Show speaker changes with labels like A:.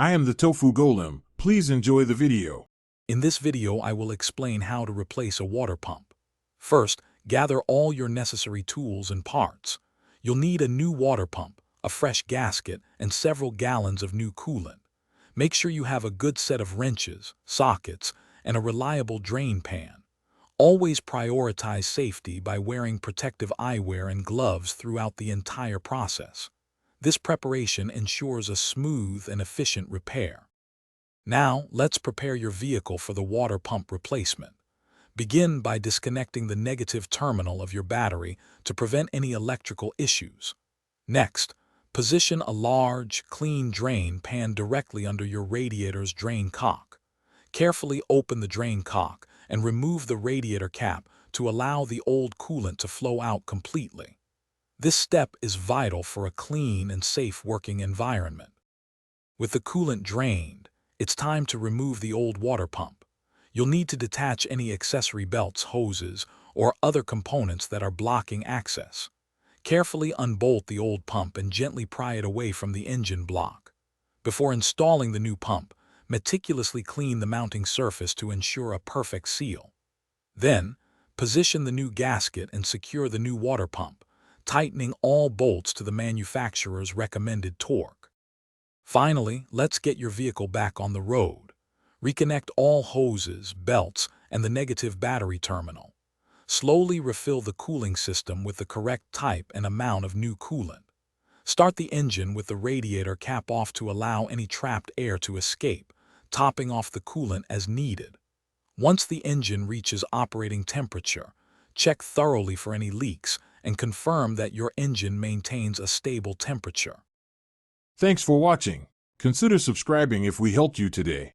A: I am the Tofu Golem. Please enjoy the video.
B: In this video, I will explain how to replace a water pump. First, gather all your necessary tools and parts. You'll need a new water pump, a fresh gasket, and several gallons of new coolant. Make sure you have a good set of wrenches, sockets, and a reliable drain pan. Always prioritize safety by wearing protective eyewear and gloves throughout the entire process. This preparation ensures a smooth and efficient repair. Now, let's prepare your vehicle for the water pump replacement. Begin by disconnecting the negative terminal of your battery to prevent any electrical issues. Next, position a large, clean drain pan directly under your radiator's drain cock. Carefully open the drain cock and remove the radiator cap to allow the old coolant to flow out completely. This step is vital for a clean and safe working environment. With the coolant drained, it's time to remove the old water pump. You'll need to detach any accessory belts, hoses, or other components that are blocking access. Carefully unbolt the old pump and gently pry it away from the engine block. Before installing the new pump, meticulously clean the mounting surface to ensure a perfect seal. Then, position the new gasket and secure the new water pump, tightening all bolts to the manufacturer's recommended torque. Finally, let's get your vehicle back on the road. Reconnect all hoses, belts, and the negative battery terminal. Slowly refill the cooling system with the correct type and amount of new coolant. Start the engine with the radiator cap off to allow any trapped air to escape, topping off the coolant as needed. Once the engine reaches operating temperature, check thoroughly for any leaks and confirm that your engine maintains a stable temperature.
A: Thanks for watching. Consider subscribing if we helped you today.